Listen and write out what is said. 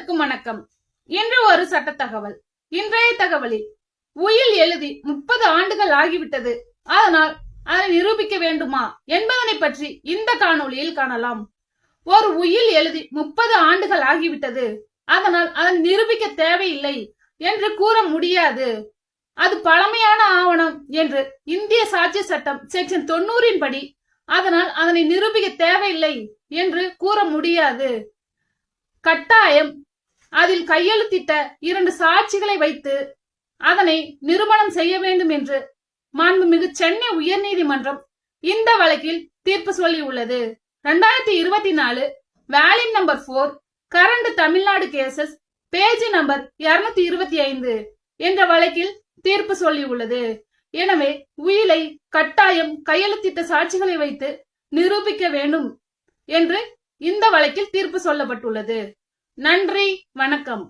அனைவருக்கும் வணக்கம். இன்று ஒரு சட்ட தகவல். இன்றைய தகவலில் உயில் எழுதி 30 ஆண்டுகள் ஆகிவிட்டது, அதனால் அதை நிரூபிக்க வேண்டுமா என்பதனை பற்றி இந்த காணொளியில் காணலாம். ஒரு உயில் எழுதி 30 ஆண்டுகள் ஆகிவிட்டது, அதனால் அதை நிரூபிக்க தேவையில்லை என்று கூற முடியாது. அது பழமையான ஆவணம் என்று இந்திய சாட்சிய சட்டம் செக்ஷன் 90 படி அதனால் அதனை நிரூபிக்க தேவையில்லை என்று கூற முடியாது. கட்டாயம் அதில் கையெழுத்திட்ட 2 சாட்சிகளை வைத்து அதனை நிரூபணம் செய்ய வேண்டும் என்று மாண்புமிகு சென்னை உயர்நீதிமன்றம் இந்த வழக்கில் தீர்ப்பு சொல்லியுள்ளது. 2024 வேலின் number 4 current Tamil Nadu cases page number 225 என்ற வழக்கில் தீர்ப்பு சொல்லியுள்ளது. எனவே உயிலை கட்டாயம் கையெழுத்திட்ட சாட்சிகளை வைத்து நிரூபிக்க வேண்டும் என்று இந்த வழக்கில் தீர்ப்பு சொல்லப்பட்டுள்ளது. நன்றி, வணக்கம்.